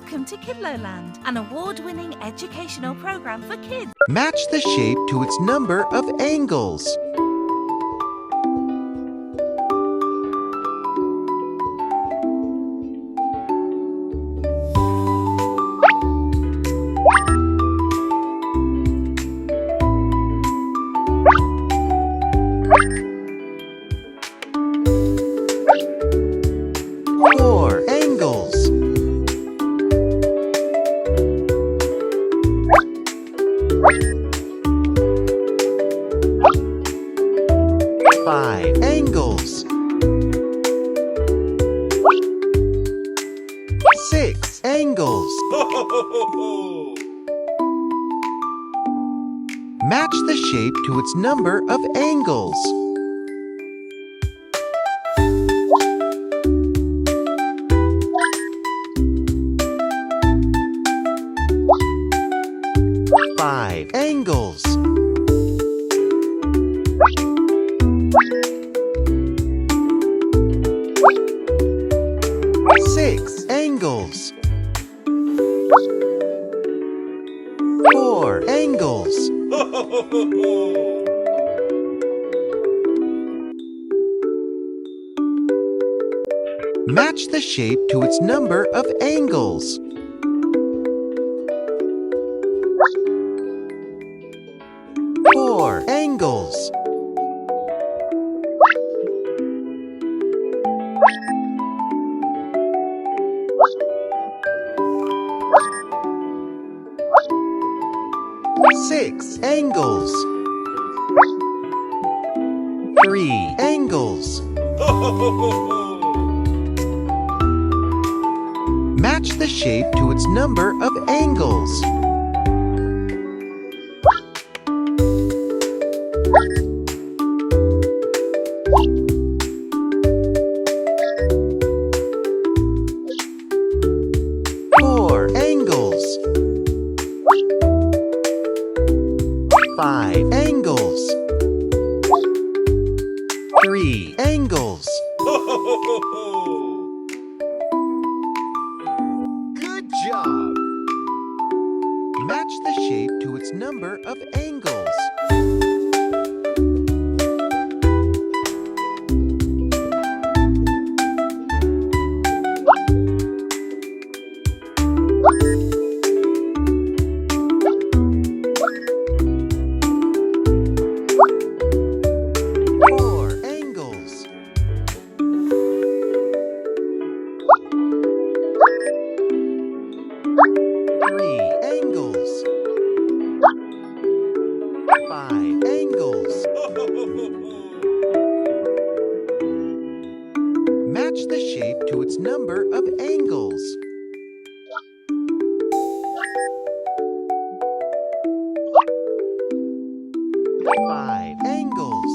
Welcome to KidloLand, an award-winning educational program for kids. Match the shape to its number of angles. Four angles. Five angles. Six angles. Match the shape to its number of angles. Five angles. Six angles. Four angles. Match the shape to its number of angles. Four angles. Six angles. Three angles. Match the shape to its number of angles. Four angles. Five angles. Three angles. Good job! Match the shape to its number of angles. Three angles. Five angles. Match the shape to its number of angles. Five angles.